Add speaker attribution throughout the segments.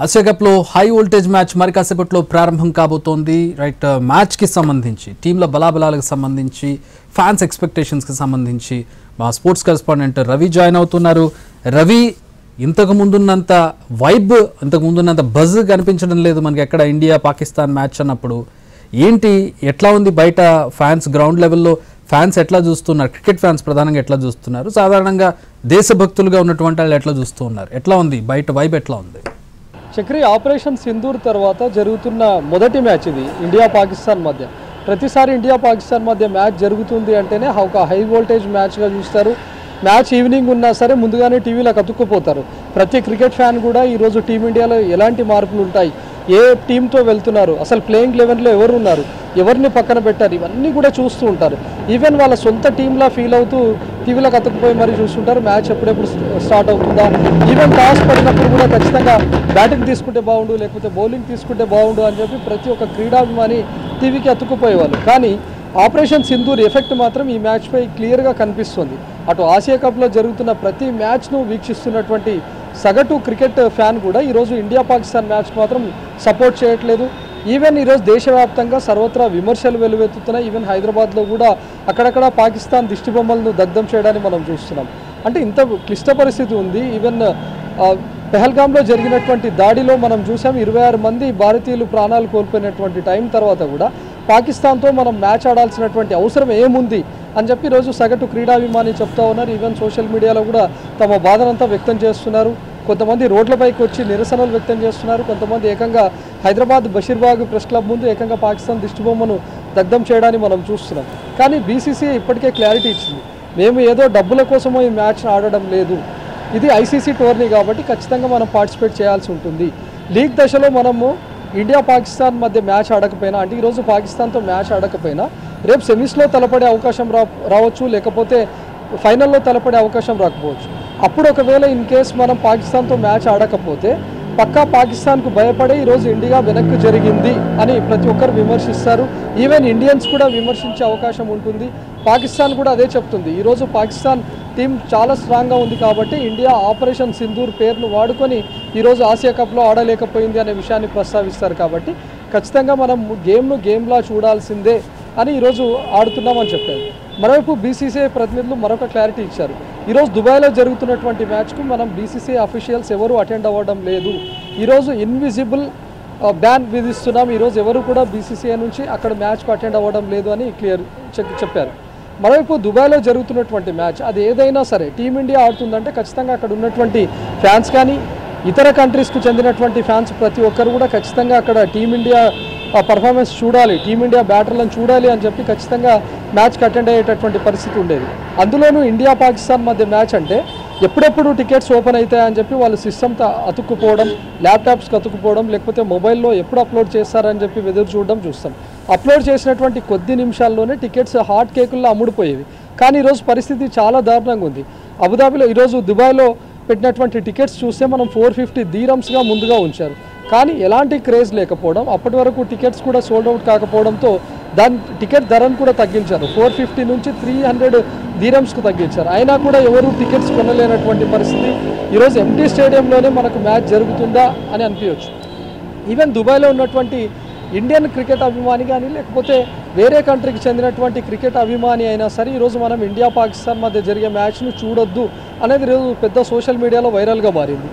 Speaker 1: Asia కప్లో high voltage match మరి కాసేపట్లో ప్రారంభం కాబోతోంది. రైట్, మ్యాచ్కి సంబంధించి టీంల బలాబలాలకు సంబంధించి ఫ్యాన్స్ ఎక్స్పెక్టేషన్స్కి సంబంధించి మా స్పోర్ట్స్ కరెస్పాండెంట్ రవి జాయిన్ అవుతున్నారు. రవి, ఇంతకు ముందున్నంత వైబ్, ఇంతకు ముందున్నంత బజ్ కనిపించడం లేదు మనకి ఎక్కడ ఇండియా పాకిస్తాన్ మ్యాచ్ అన్నప్పుడు. ఏంటి, ఎట్లా ఉంది బయట ఫ్యాన్స్, గ్రౌండ్ లెవెల్లో ఫ్యాన్స్ ఎట్లా చూస్తున్నారు? క్రికెట్ ఫ్యాన్స్ ప్రధానంగా ఎట్లా చూస్తున్నారు? సాధారణంగా దేశభక్తులుగా ఉన్నటువంటి వాళ్ళు ఎట్లా చూస్తూ ఉన్నారు? ఎట్లా ఉంది బయట వైబ్, ఎట్లా ఉంది?
Speaker 2: చక్రి, ఆపరేషన్ సింధూర్ తర్వాత జరుగుతున్న మొదటి మ్యాచ్ ఇది ఇండియా పాకిస్తాన్ మధ్య. ప్రతిసారి ఇండియా పాకిస్తాన్ మధ్య మ్యాచ్ జరుగుతుంది అంటేనే ఒక హై వోల్టేజ్ మ్యాచ్గా చూస్తారు. మ్యాచ్ ఈవినింగ్ ఉన్నా సరే ముందుగానే టీవీలో అతుక్కుపోతారు. ప్రతి క్రికెట్ ఫ్యాన్ కూడా ఈరోజు టీమిండియాలో ఎలాంటి మార్పులు ఉంటాయి, ఏ టీంతో వెళ్తున్నారు, అసలు ప్లేయింగ్ 11లో ఎవరు ఉన్నారు, ఎవరిని పక్కన పెట్టారు, ఇవన్నీ కూడా చూస్తూ ఉంటారు. ఈవెన్ వాళ్ళ సొంత టీంలా ఫీల్ అవుతూ టీవీలోకి అతుక్కుపోయి మరీ చూస్తుంటారు. మ్యాచ్ ఎప్పుడెప్పుడు స్టార్ట్ అవుతుందా. ఈవెన్ టాస్ పడినప్పుడు కూడా ఖచ్చితంగా బ్యాటింగ్ తీసుకుంటే బాగుండు, లేకపోతే బౌలింగ్ తీసుకుంటే బాగుండు అని చెప్పి ప్రతి ఒక్క క్రీడాభిమాని టీవీకి అతుక్కుపోయేవాళ్ళు. కానీ ఆపరేషన్ సింధూర్ ఎఫెక్ట్ మాత్రం ఈ మ్యాచ్పై క్లియర్గా కనిపిస్తుంది. అటు ఆసియా కప్లో జరుగుతున్న ప్రతి మ్యాచ్ను వీక్షిస్తున్నటువంటి సగటు క్రికెట్ ఫ్యాన్ కూడా ఈరోజు ఇండియా పాకిస్తాన్ మ్యాచ్కి మాత్రం సపోర్ట్ చేయట్లేదు. ఈవెన్ ఈరోజు దేశవ్యాప్తంగా సర్వత్రా విమర్శలు వెలువెత్తుతున్నాయి. ఈవెన్ హైదరాబాద్లో కూడా అక్కడక్కడ పాకిస్తాన్ దిష్టిబొమ్మలను దగ్ధం చేయడాన్ని మనం చూస్తున్నాం. అంటే ఇంత క్లిష్ట పరిస్థితి ఉంది. ఈవెన్ పెహల్గాంలో జరిగినటువంటి దాడిలో మనం చూసాం, 26 మంది భారతీయులు ప్రాణాలు కోల్పోయినటువంటి టైం తర్వాత కూడా పాకిస్తాన్తో మనం మ్యాచ్ ఆడాల్సినటువంటి అవసరం ఏముంది అని చెప్పి ఈరోజు సగటు క్రీడాభిమాని చెప్తా ఉన్నారు. ఈవెన్ సోషల్ మీడియాలో కూడా తమ బాధనంతా వ్యక్తం చేస్తున్నారు. కొంతమంది రోడ్లపైకి వచ్చి నిరసనలు వ్యక్తం చేస్తున్నారు. కొంతమంది ఏకంగా హైదరాబాద్ బషీర్బాగ్ ప్రెస్ క్లబ్ ముందు ఏకంగా పాకిస్తాన్ దిష్టిబొమ్మను దగ్ధం చేయడాన్ని మనం చూస్తున్నాం. కానీ బీసీసీఐ ఇప్పటికే క్లారిటీ ఇచ్చింది, మేము ఏదో డబ్బుల కోసమో ఈ మ్యాచ్ను ఆడడం లేదు, ఇది ఐసీసీ టోర్నీ కాబట్టి ఖచ్చితంగా మనం పార్టిసిపేట్ చేయాల్సి ఉంటుంది. లీగ్ దశలో మనము ఇండియా పాకిస్తాన్ మధ్య మ్యాచ్ ఆడకపోయినా, అంటే ఈరోజు పాకిస్తాన్తో మ్యాచ్ ఆడకపోయినా రేపు సెమీస్లో తలపడే అవకాశం రావచ్చు, లేకపోతే ఫైనల్లో తలపడే అవకాశం రాకపోవచ్చు. అప్పుడు ఒకవేళ ఇన్ కేస్ మనం పాకిస్తాన్తో మ్యాచ్ ఆడకపోతే పక్కా పాకిస్తాన్కు భయపడే ఈరోజు ఇండియా వెనక్కి జరిగింది అని ప్రతి ఒక్కరు విమర్శిస్తారు. ఈవెన్ ఇండియన్స్ కూడా విమర్శించే అవకాశం ఉంటుంది. పాకిస్తాన్ కూడా అదే చెప్తుంది, ఈరోజు పాకిస్తాన్ టీం చాలా స్ట్రాంగ్గా ఉంది కాబట్టి ఇండియా ఆపరేషన్ సింధూర్ పేరును వాడుకొని ఈరోజు ఆసియా కప్లో ఆడలేకపోయింది అనే విషయాన్ని ప్రస్తావిస్తారు. కాబట్టి ఖచ్చితంగా మనం గేమ్లా చూడాల్సిందే అని ఈరోజు ఆడుతున్నామని చెప్పారు. మరోవైపు బీసీసీఐ ప్రతినిధులు మరొక క్లారిటీ ఇచ్చారు. ఈరోజు దుబాయ్లో జరుగుతున్నటువంటి మ్యాచ్కు మనం బీసీసీఐ అఫీషియల్స్ ఎవరు అటెండ్ అవ్వడం లేదు. ఈరోజు ఇన్విజిబుల్ బ్యాన్ విధిస్తున్నాం, ఈరోజు ఎవరు కూడా బీసీసీఐ నుంచి అక్కడ మ్యాచ్కు అటెండ్ అవ్వడం లేదు అని చెప్పారు. మరోవైపు దుబాయ్లో జరుగుతున్నటువంటి మ్యాచ్ అది ఏదైనా సరే టీమిండియా ఆడుతుందంటే ఖచ్చితంగా అక్కడ ఉన్నటువంటి ఫ్యాన్స్ కానీ ఇతర కంట్రీస్కు చెందినటువంటి ఫ్యాన్స్ ప్రతి ఒక్కరు కూడా ఖచ్చితంగా అక్కడ టీమిండియా పర్ఫార్మెన్స్ చూడాలి, టీమిండియా బ్యాటర్లను చూడాలి అని చెప్పి ఖచ్చితంగా మ్యాచ్కి అటెండ్ అయ్యేటటువంటి పరిస్థితి ఉండేది. అందులోనూ ఇండియా పాకిస్తాన్ మధ్య మ్యాచ్ అంటే ఎప్పుడెప్పుడు టికెట్స్ ఓపెన్ అవుతాయని చెప్పి వాళ్ళు సిస్టమ్తో అతుక్కుపోవడం, ల్యాప్టాప్స్కి అతుక్కుపోవడం, లేకపోతే మొబైల్లో ఎప్పుడు అప్లోడ్ చేస్తారని చెప్పి ఎదురు చూడడం చూస్తాం. అప్లోడ్ చేసినటువంటి కొద్ది నిమిషాల్లోనే టికెట్స్ హాట్ కేకుల్లో అమ్ముడుపోయేవి. కానీ ఈరోజు పరిస్థితి చాలా దారుణంగా ఉంది. అబుదాబిలో ఈరోజు దుబాయ్లో పెట్టినటువంటి టికెట్స్ చూస్తే మనం 450 దీరమ్స్గా ముందుగా ఉంచారు. కానీ ఎలాంటి క్రేజ్ లేకపోవడం, అప్పటి వరకు టికెట్స్ కూడా సోల్డ్ అవుట్ కాకపోవడంతో దాని టికెట్ ధరను కూడా తగ్గించారు. 450 నుంచి 300 దీరమ్స్కు తగ్గించారు. అయినా కూడా ఎవరు టికెట్స్ కొనలేనటువంటి పరిస్థితి. ఈరోజు ఎంటీ స్టేడియంలోనే మనకు మ్యాచ్ జరుగుతుందా అని అనిపించవచ్చు. ఈవెన్ దుబాయ్లో ఉన్నటువంటి ఇండియన్ క్రికెట్ అభిమాని కానీ లేకపోతే వేరే కంట్రీకి చెందినటువంటి క్రికెట్ అభిమాని అయినా సరే ఈరోజు మనం ఇండియా పాకిస్తాన్ మధ్య జరిగే మ్యాచ్ను చూడొద్దు అనేది ఈరోజు పెద్ద సోషల్ మీడియాలో వైరల్గా మారింది.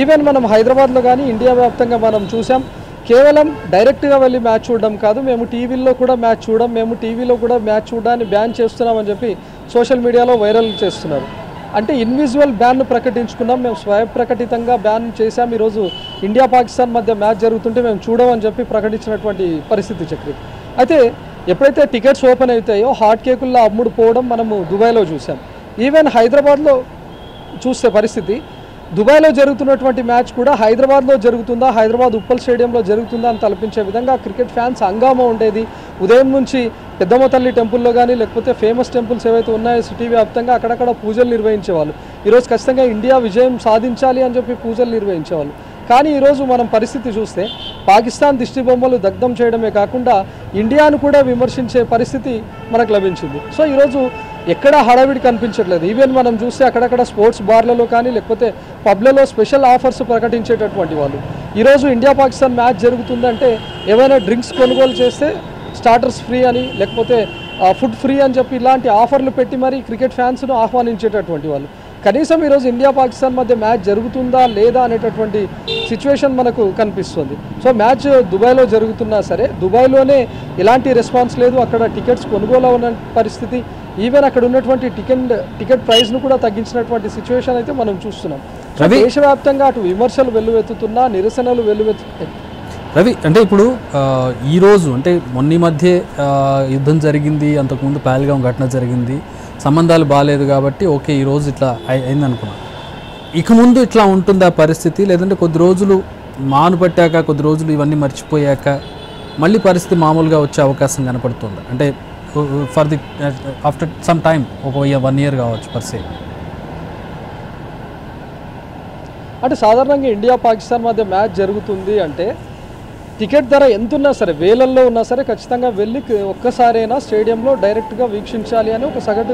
Speaker 2: ఈవెన్ మనం హైదరాబాద్లో కానీ ఇండియా వ్యాప్తంగా మనం చూసాం, కేవలం డైరెక్ట్గా వెళ్ళి మ్యాచ్ చూడడం కాదు, మేము టీవీలో కూడా మ్యాచ్ చూడడం, మేము టీవీలో కూడా మ్యాచ్ చూడడాన్ని బ్యాన్ చేస్తున్నామని చెప్పి సోషల్ మీడియాలో వైరల్ చేస్తున్నారు. అంటే ఇన్విజువల్ బ్యాన్ను ప్రకటించుకున్నాం, మేము స్వయం ప్రకటితంగా బ్యాన్ చేశాం, ఈరోజు ఇండియా పాకిస్తాన్ మధ్య మ్యాచ్ జరుగుతుంటే మేము చూడమని చెప్పి ప్రకటించినటువంటి పరిస్థితి చక్రి. అయితే ఎప్పుడైతే టికెట్స్ ఓపెన్ అవుతాయో హాట్ కేకుల్లో అమ్ముడు పోవడం మనము దుబాయ్లో చూసాం. ఈవెన్ హైదరాబాద్లో చూస్తే పరిస్థితి, దుబాయ్లో జరుగుతున్నటువంటి మ్యాచ్ కూడా హైదరాబాద్లో జరుగుతుందా, హైదరాబాద్ ఉప్పల్ స్టేడియంలో జరుగుతుందా అని తలపించే విధంగా క్రికెట్ ఫ్యాన్స్ హంగామా ఉండేది. ఉదయం నుంచి పెద్దమ్మ తల్లి టెంపుల్లో కానీ లేకపోతే ఫేమస్ టెంపుల్స్ ఏవైతే ఉన్నాయో సిటీ వ్యాప్తంగా అక్కడక్కడ పూజలు నిర్వహించేవాళ్ళు. ఈరోజు ఖచ్చితంగా ఇండియా విజయం సాధించాలి అని చెప్పి పూజలు నిర్వహించేవాళ్ళు. కానీ ఈరోజు మనం పరిస్థితి చూస్తే పాకిస్తాన్ దిష్టిబొమ్మలు దగ్ధం చేయడమే కాకుండా ఇండియాను కూడా విమర్శించే పరిస్థితి మనకు లభించింది. సో ఈరోజు ఎక్కడ హడావిడి కనిపించట్లేదు. ఈవెన్ మనం చూస్తే అక్కడక్కడ స్పోర్ట్స్ బార్లలో కానీ లేకపోతే పబ్లలో స్పెషల్ ఆఫర్స్ ప్రకటించేటటువంటి వాళ్ళు ఈరోజు ఇండియా పాకిస్తాన్ మ్యాచ్ జరుగుతుందంటే ఏమైనా డ్రింక్స్ కొనుగోలు చేస్తే స్టార్టర్స్ ఫ్రీ అని, లేకపోతే ఫుడ్ ఫ్రీ అని చెప్పి ఇలాంటి ఆఫర్లు పెట్టి మరి క్రికెట్ ఫ్యాన్స్ను ఆహ్వానించేటటువంటి వాళ్ళు. కనీసం ఈరోజు ఇండియా పాకిస్తాన్ మధ్య మ్యాచ్ జరుగుతుందా లేదా అనేటటువంటి సిచ్యువేషన్ మనకు కనిపిస్తుంది. సో మ్యాచ్ దుబాయ్లో జరుగుతున్నా సరే దుబాయ్లోనే ఎలాంటి రెస్పాన్స్ లేదు, అక్కడ టికెట్స్ కొనుగోలు ఉన్న పరిస్థితి, ఈవెన్ అక్కడ ఉన్నటువంటి టికెట్ ప్రైస్ను కూడా తగ్గించినటువంటి సిచ్యువేషన్ అయితే మనం చూస్తున్నాం. దేశవ్యాప్తంగా అటు విమర్శలు వెల్లువెత్తుతున్నా, నిరసనలు వెల్లువెత్తుతున్నాయి.
Speaker 1: రవి, అంటే ఇప్పుడు ఈరోజు అంటే మొన్న మధ్య యుద్ధం జరిగింది, అంతకుముందు పహల్గాం ఘటన జరిగింది, సంబంధాలు బాగాలేదు కాబట్టి ఓకే ఈరోజు ఇట్లా అయిందనుకున్నాం. ఇక ముందు ఇట్లా ఉంటుందా పరిస్థితి, లేదంటే కొద్ది రోజులు మాను పట్టాక కొద్ది రోజులు ఇవన్నీ మర్చిపోయాక మళ్ళీ పరిస్థితి మామూలుగా వచ్చే అవకాశం కనపడుతుంది? అంటే for the after some time, ఒక 1 year కావచ్చు పర్సే.
Speaker 2: అంటే సాధారణంగా ఇండియా పాకిస్తాన్ మధ్య మ్యాచ్ జరుగుతుంది అంటే టికెట్ ధర ఎంత ఉన్నా సరే, వేలల్లో ఉన్నా సరే ఖచ్చితంగా వెళ్ళి ఒక్కసారైనా స్టేడియంలో డైరెక్ట్గా వీక్షించాలి అని ఒక సగటు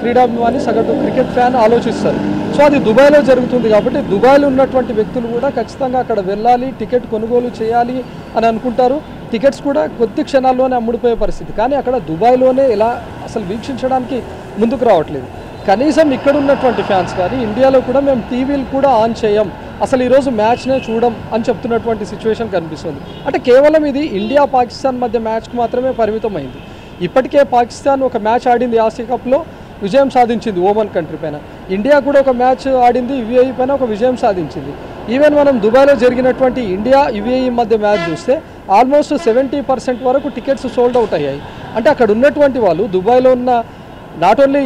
Speaker 2: క్రీడాభిమాని, సగటు క్రికెట్ ఫ్యాన్ ఆలోచిస్తారు. సో అది దుబాయ్లో జరుగుతుంది కాబట్టి దుబాయ్లో ఉన్నటువంటి వ్యక్తులు కూడా ఖచ్చితంగా అక్కడ వెళ్ళాలి, టికెట్ కొనుగోలు చేయాలి అని అనుకుంటారు. టికెట్స్ కూడా కొద్ది క్షణాల్లోనే అమ్ముడిపోయే పరిస్థితి. కానీ అక్కడ దుబాయ్లోనే ఎలా అసలు వీక్షించడానికి ముందుకు రావట్లేదు. కనీసం ఇక్కడ ఉన్నటువంటి ఫ్యాన్స్ కానీ ఇండియాలో కూడా మేము టీవీలు కూడా ఆన్ చేయం, అసలు ఈరోజు మ్యాచ్నే చూడం అని చెప్తున్నటువంటి సిచ్యువేషన్ కనిపిస్తుంది. అంటే కేవలం ఇది ఇండియా పాకిస్తాన్ మధ్య మ్యాచ్కి మాత్రమే పరిమితమైంది. ఇప్పటికే పాకిస్తాన్ ఒక మ్యాచ్ ఆడింది, ఆసియా కప్లో విజయం సాధించింది ఓమన్ కంట్రీ పైన. ఇండియా కూడా ఒక మ్యాచ్ ఆడింది, యుఏఈ పైన ఒక విజయం సాధించింది. ఈవెన్ మనం దుబాయ్లో జరిగినటువంటి ఇండియా యుఏఈ మధ్య మ్యాచ్ చూస్తే ఆల్మోస్ట్ 70% వరకు టికెట్స్ సోల్డ్ అవుట్ అయ్యాయి. అంటే అక్కడ ఉన్నటువంటి వాళ్ళు, దుబాయ్లో ఉన్న నాట్ ఓన్లీ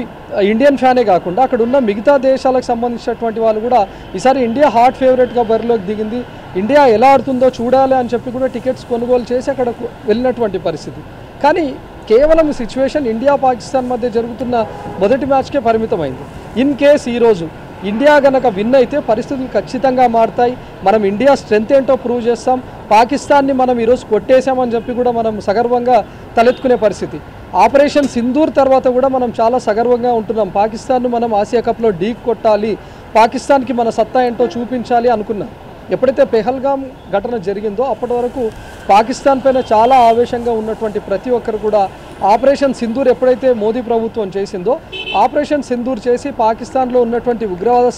Speaker 2: ఇండియన్ ఫ్యానే కాకుండా అక్కడ ఉన్న మిగతా దేశాలకు సంబంధించినటువంటి వాళ్ళు కూడా ఈసారి ఇండియా హాట్ ఫేవరెట్గా బరిలోకి దిగింది, ఇండియా ఎలా ఆడుతుందో చూడాలి అని చెప్పి కూడా టికెట్స్ కొనుగోలు చేసి అక్కడ వెళ్ళినటువంటి పరిస్థితి. కానీ కేవలం ఈ సిచ్యువేషన్ ఇండియా పాకిస్తాన్ మధ్య జరుగుతున్న మొదటి మ్యాచ్కే పరిమితమైంది. ఇన్ కేస్ ఈరోజు ఇండియా గనక విన్ అయితే పరిస్థితులు ఖచ్చితంగా మారుతాయి. మనం ఇండియా స్ట్రెంత్ ఏంటో ప్రూవ్ చేస్తాం, పాకిస్తాన్ని మనం ఈరోజు కొట్టేశామని చెప్పి కూడా మనం సగర్వంగా తలెత్తుకునే పరిస్థితి. ఆపరేషన్ సింధూర్ తర్వాత కూడా మనం చాలా సగర్వంగా ఉంటున్నాం. పాకిస్తాన్ను మనం ఆసియా కప్లో ఢీ కొట్టాలి, పాకిస్తాన్కి మన సత్తా ఏంటో చూపించాలి అనుకున్నాం. ఎప్పుడైతే పెహల్గాం ఘటన జరిగిందో అప్పటి వరకు పాకిస్తాన్ పైన చాలా ఆవేశంగా ఉన్నటువంటి ప్రతి ఒక్కరు కూడా ఆపరేషన్ సింధూర్ ఎప్పుడైతే మోదీ ప్రభుత్వం చేసిందో, ఆపరేషన్ సింధూర్ చేసి పాకిస్తాన్లో ఉన్నటువంటి ఉగ్రవాద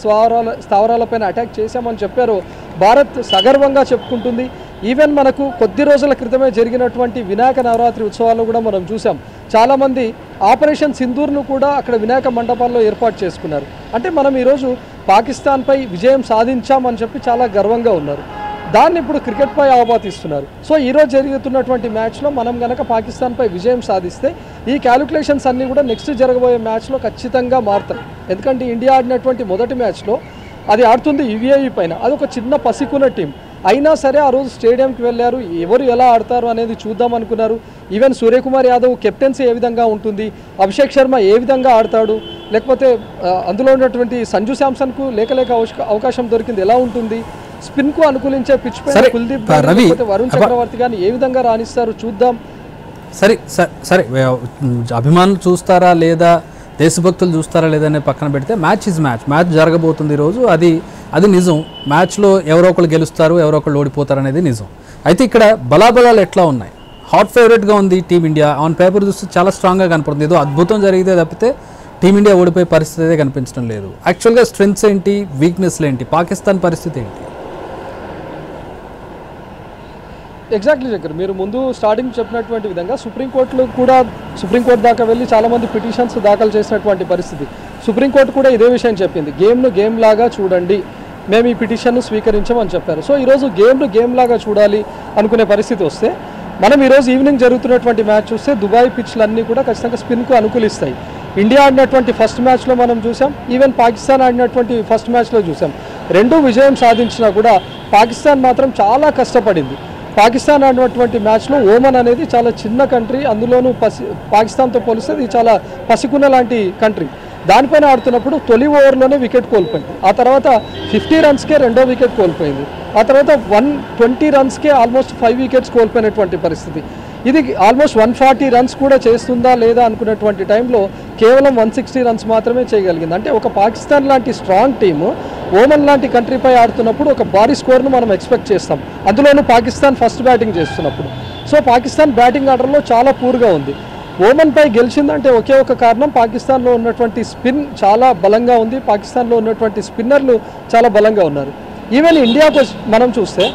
Speaker 2: స్థావరాలపైన అటాక్ చేశామని చెప్పారో భారత్ సగర్వంగా చెప్పుకుంటుంది. ఈవెన్ మనకు కొద్ది రోజుల క్రితమే జరిగినటువంటి వినాయక నవరాత్రి ఉత్సవాల్లో కూడా మనం చూసాం, చాలామంది ఆపరేషన్ సింధూర్ను కూడా అక్కడ వినాయక మండపాల్లో ఏర్పాటు చేసుకున్నారు. అంటే మనం ఈరోజు పాకిస్తాన్పై విజయం సాధించామని చెప్పి చాలా గర్వంగా ఉన్నారు. దాన్ని ఇప్పుడు క్రికెట్పై ఆపాదిస్తున్నారు. సో ఈరోజు జరుగుతున్నటువంటి మ్యాచ్లో మనం కనుక పాకిస్తాన్పై విజయం సాధిస్తే ఈ క్యాలిక్యులేషన్స్ అన్నీ కూడా నెక్స్ట్ జరగబోయే మ్యాచ్లో ఖచ్చితంగా మారుతాయి. ఎందుకంటే ఇండియా ఆడినటువంటి మొదటి మ్యాచ్లో అది ఆడుతుంది యుఏఈ పైన, అది ఒక చిన్న పసికున్న టీం అయినా సరే ఆ రోజు స్టేడియంకి వెళ్ళారు, ఎవరు ఎలా ఆడతారు అనేది చూద్దాం అనుకున్నారు. ఈవెన్ సూర్యకుమార్ యాదవ్ కెప్టెన్సీ ఏ విధంగా ఉంటుంది, అభిషేక్ శర్మ ఏ విధంగా ఆడతాడు, లేకపోతే అందులో ఉన్నటువంటి సంజు శాంసన్కు లేక అవకాశం దొరికింది ఎలా ఉంటుంది, స్పిన్కు అనుకూలించే పిచ్ పైన కుల్దీప్ లేకపోతే వరుణ్ చక్రవర్తి కానీ ఏ విధంగా రాణిస్తారు చూద్దాం.
Speaker 1: సరే అభిమానులు చూస్తారా లేదా, దేశభక్తులు చూస్తారా లేదనే పక్కన పెడితే మ్యాచ్ ఇస్ మ్యాచ్ జరగబోతుంది ఈరోజు, అది నిజం. మ్యాచ్లో ఎవరో ఒకళ్ళు గెలుస్తారు, ఎవరో ఒకళ్ళు ఓడిపోతారు అనేది నిజం. అయితే ఇక్కడ బలాబలాలు ఎట్లా ఉన్నాయి? హాట్ ఫేవరెట్గా ఉంది టీమిండియా, ఆన్ పేపర్ చూస్తే చాలా స్ట్రాంగ్గా కనపడుతుంది. ఏదో అద్భుతం జరిగితే తప్పితే టీమిండియా ఓడిపోయే పరిస్థితి అయితే కనిపించడం లేదు. యాక్చువల్గా స్ట్రెంగ్స్ ఏంటి, వీక్నెస్లు ఏంటి, పాకిస్తాన్ పరిస్థితి ఏంటి?
Speaker 2: ఎగ్జాక్ట్లీ జగర్, మీరు ముందు స్టార్టింగ్ చెప్పినటువంటి విధంగా సుప్రీంకోర్టు దాకా వెళ్ళి చాలామంది పిటిషన్స్ దాఖలు చేసినటువంటి పరిస్థితి. సుప్రీంకోర్టు కూడా ఇదే విషయం చెప్పింది, గేమ్ను గేమ్ లాగా చూడండి, మేము ఈ పిటిషన్ను స్వీకరించామని చెప్పారు. సో ఈరోజు గేమ్ లాగా చూడాలి అనుకునే పరిస్థితి వస్తే మనం ఈరోజు ఈవినింగ్ జరుగుతున్నటువంటి మ్యాచ్ చూస్తే దుబాయ్ పిచ్లన్నీ కూడా ఖచ్చితంగా స్పిన్కు అనుకూలిస్తాయి. ఇండియా ఆడినటువంటి ఫస్ట్ మ్యాచ్లో మనం చూసాం, ఈవెన్ పాకిస్తాన్ ఆడినటువంటి ఫస్ట్ మ్యాచ్లో చూసాం. రెండూ విజయం సాధించినా కూడా పాకిస్తాన్ మాత్రం చాలా కష్టపడింది. పాకిస్తాన్ ఆడినటువంటి మ్యాచ్లో ఓమన్ అనేది చాలా చిన్న కంట్రీ, అందులోనూ పాకిస్తాన్తో పోలిస్తే ఇది చాలా పసికున్న లాంటి కంట్రీ. దానిపైన ఆడుతున్నప్పుడు తొలి ఓవర్లోనే వికెట్ కోల్పోయింది, ఆ తర్వాత 50 రన్స్కే రెండో వికెట్ కోల్పోయింది, ఆ తర్వాత 120 రన్స్కే ఆల్మోస్ట్ 5 వికెట్స్ కోల్పోయినటువంటి పరిస్థితి. ఇది ఆల్మోస్ట్ 140 రన్స్ కూడా చేస్తుందా లేదా అనుకున్నటువంటి టైంలో కేవలం 160 రన్స్ మాత్రమే చేయగలిగింది. అంటే ఒక పాకిస్తాన్ లాంటి స్ట్రాంగ్ టీము ఓమన్ లాంటి కంట్రీపై ఆడుతున్నప్పుడు ఒక భారీ స్కోర్ను మనం ఎక్స్పెక్ట్ చేస్తాం, అందులోనూ పాకిస్తాన్ ఫస్ట్ బ్యాటింగ్ చేస్తున్నప్పుడు. సో పాకిస్తాన్ బ్యాటింగ్ ఆర్డర్లో చాలా పూర్గా ఉంది. ఓమన్పై గెలిచిందంటే ఒకే ఒక కారణం, పాకిస్తాన్లో ఉన్నటువంటి స్పిన్ చాలా బలంగా ఉంది, పాకిస్తాన్లో ఉన్నటువంటి స్పిన్నర్లు చాలా బలంగా ఉన్నారు. ఈవెన్ ఇండియాకు మనం చూస్తే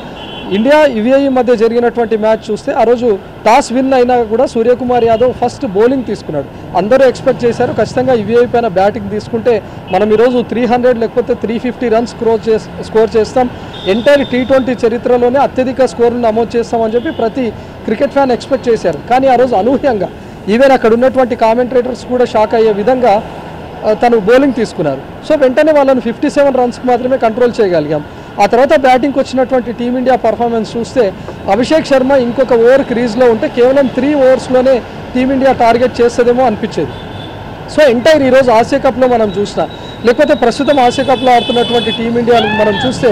Speaker 2: ఇండియా యుఏఈ మధ్య జరిగినటువంటి మ్యాచ్ చూస్తే ఆ రోజు టాస్ విన్ అయినా కూడా సూర్యకుమార్ యాదవ్ ఫస్ట్ బౌలింగ్ తీసుకున్నాడు. అందరూ ఎక్స్పెక్ట్ చేశారు ఖచ్చితంగా యుఏఈ పైన బ్యాటింగ్ తీసుకుంటే మనం ఈరోజు 300 లేకపోతే 350 రన్స్ స్కోర్ చేస్తాం, ఎంటైర్ T20 చరిత్రలోనే అత్యధిక స్కోర్ను నమోదు చేస్తామని చెప్పి ప్రతి క్రికెట్ ఫ్యాన్ ఎక్స్పెక్ట్ చేశారు. కానీ ఆ రోజు అనూహ్యంగా ఈవెన్ అక్కడ ఉన్నటువంటి కామెంటేటర్స్ కూడా షాక్ అయ్యే విధంగా తను బౌలింగ్ తీసుకున్నారు. సో వెంటనే వాళ్ళని 57 రన్స్కి మాత్రమే కంట్రోల్ చేయగలిగాం. ఆ తర్వాత బ్యాటింగ్కి వచ్చినటువంటి టీమిండియా పర్ఫార్మెన్స్ చూస్తే అభిషేక్ శర్మ ఇంకొక ఓవర్ క్రీజ్లో ఉంటే కేవలం 3 ఓవర్స్లోనే టీమిండియా టార్గెట్ చేస్తుందేమో అనిపించేది. సో ఎంటైర్ ఈరోజు ఆసియా కప్లో మనం చూసినా లేకపోతే ప్రస్తుతం ఆసియా కప్లో ఆడుతున్నటువంటి టీమిండియాను మనం చూస్తే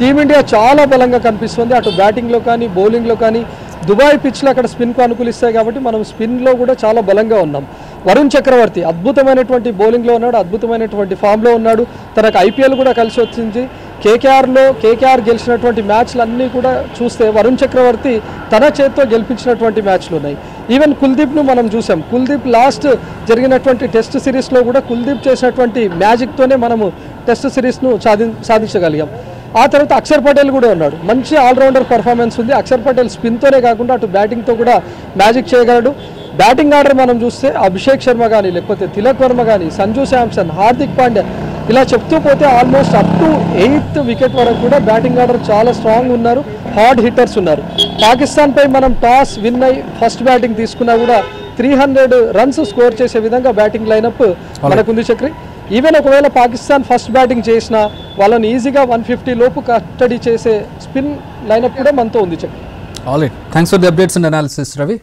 Speaker 2: టీమిండియా చాలా బలంగా కనిపిస్తుంది. అటు బ్యాటింగ్లో కానీ బౌలింగ్లో కానీ దుబాయ్ పిచ్లో అక్కడ స్పిన్కు అనుకూలిస్తాయి కాబట్టి మనం స్పిన్లో కూడా చాలా బలంగా ఉన్నాం. వరుణ్ చక్రవర్తి అద్భుతమైనటువంటి బౌలింగ్లో ఉన్నాడు, అద్భుతమైనటువంటి ఫామ్లో ఉన్నాడు. తనకు ఐపీఎల్ కూడా కలిసి వచ్చింది. కేకేఆర్ గెలిచినటువంటి మ్యాచ్లు అన్నీ కూడా చూస్తే వరుణ్ చక్రవర్తి తన చేతితో గెలిపించినటువంటి మ్యాచ్లు ఉన్నాయి. ఈవెన్ కుల్దీప్ను మనం చూసాం. కుల్దీప్ లాస్ట్ జరిగినటువంటి టెస్ట్ సిరీస్లో కూడా కుల్దీప్ చేసినటువంటి మ్యాజిక్తోనే మనము టెస్ట్ సిరీస్ను సాధించగలిగాం. ఆ తర్వాత అక్షర్ పటేల్ కూడా ఉన్నాడు, మంచి ఆల్రౌండర్ పర్ఫార్మెన్స్ ఉంది. అక్షర్ పటేల్ స్పిన్తోనే కాకుండా అటు బ్యాటింగ్తో కూడా మ్యాజిక్ చేయగలడు. బ్యాటింగ్ ఆర్డర్ మనం చూస్తే అభిషేక్ శర్మ కానీ లేకపోతే తిలక్ వర్మ కానీ సంజు శాంసన్, హార్దిక్ పాండ్యా ఇలా చెప్తూ పోతే almost up to 8th wicket వరకు కూడా బ్యాటింగ్ ఆర్డర్ చాలా స్ట్రాంగ్ ఉన్నారు, హార్డ్ హిట్టర్స్ ఉన్నారు. పాకిస్తాన్పై మనం టాస్ విన్ అయి ఫస్ట్ బ్యాటింగ్ తీసుకున్నా కూడా 300 రన్స్ స్కోర్ చేసే విధంగా బ్యాటింగ్ లైనప్ మనకుంది చక్రి. ఈవెన్ ఒకవేళ పాకిస్తాన్ ఫస్ట్ బ్యాటింగ్ చేసినా వాళ్ళని ఈజీగా 150 లోపు కట్టడి చేసే స్పిన్ లైనప్ కూడా మనతో ఉంది Chakri.
Speaker 1: All right, thanks for the updates and analysis Ravi.